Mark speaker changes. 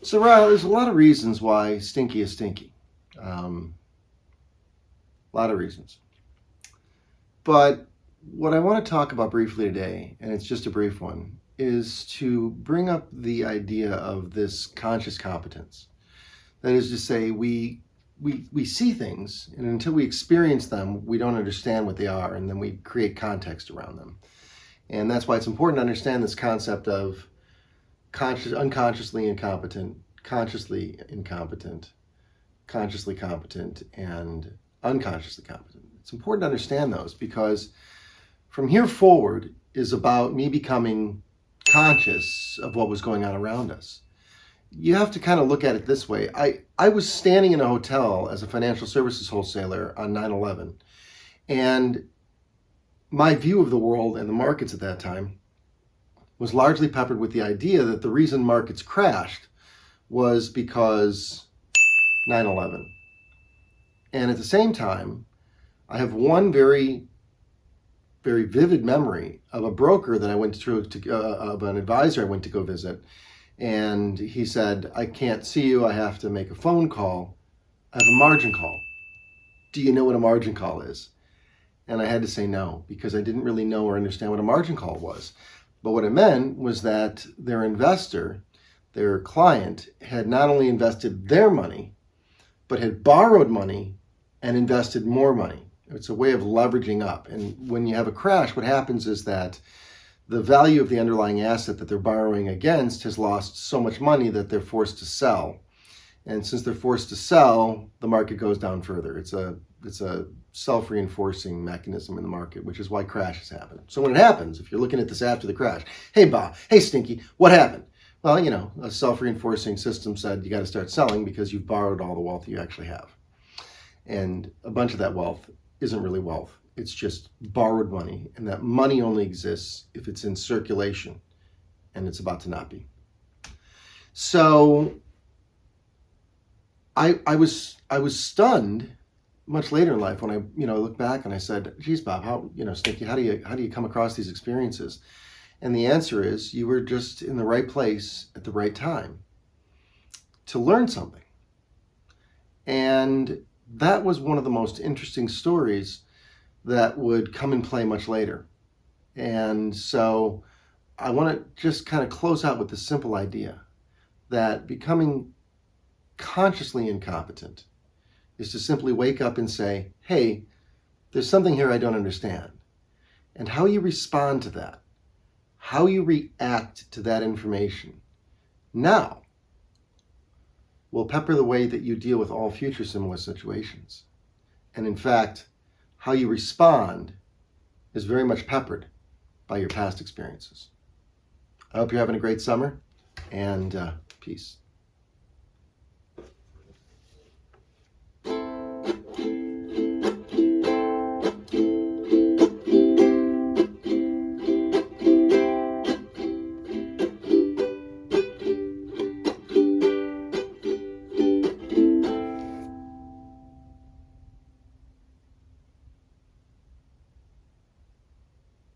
Speaker 1: So, Ryle, there's a lot of reasons why stinky is stinky. A lot of reasons. But what I want to talk about briefly today, and it's just a brief one, is to bring up the idea of this conscious competence. That is to say, we see things, and until we experience them, we don't understand what they are, and then we create context around them. And that's why it's important to understand this concept of unconsciously incompetent, consciously incompetent, consciously competent, and unconsciously competent. It's important to understand those because from here forward is about me becoming conscious of what was going on around us. You have to kind of look at it this way. I was standing in a hotel as a financial services wholesaler on 9/11, and my view of the world and the markets at that time was largely peppered with the idea that the reason markets crashed was because 9/11. And at the same time, I have one very, very vivid memory of a broker that I went of an advisor I went to go visit. And he said, "I can't see you. I have to make a phone call. I have a margin call. Do you know what a margin call is?" And I had to say no, because I didn't really know or understand what a margin call was. But what it meant was that their investor, their client, had not only invested their money, but had borrowed money and invested more money. It's a way of leveraging up. And when you have a crash, what happens is that the value of the underlying asset that they're borrowing against has lost so much money that they're forced to sell. And since they're forced to sell, the market goes down further. It's a self-reinforcing mechanism in the market, which is why crashes happen. So when it happens, if you're looking at this after the crash, hey Bob, hey Stinky, what happened? Well, a self-reinforcing system said you got to start selling because you've borrowed all the wealth you actually have. And a bunch of that wealth isn't really wealth. It's just borrowed money, and that money only exists if it's in circulation, and it's about to not be. So I was stunned much later in life when I looked back and I said, "Geez, Bob, how Stinky, how do you come across these experiences?" And the answer is you were just in the right place at the right time to learn something. And that was one of the most interesting stories that would come and play much later. And so I want to just kind of close out with the simple idea that becoming consciously incompetent is to simply wake up and say, hey, there's something here I don't understand. And how you respond to that, how you react to that information now will pepper the way that you deal with all future similar situations. And in fact, how you respond is very much peppered by your past experiences. I hope you're having a great summer, and peace.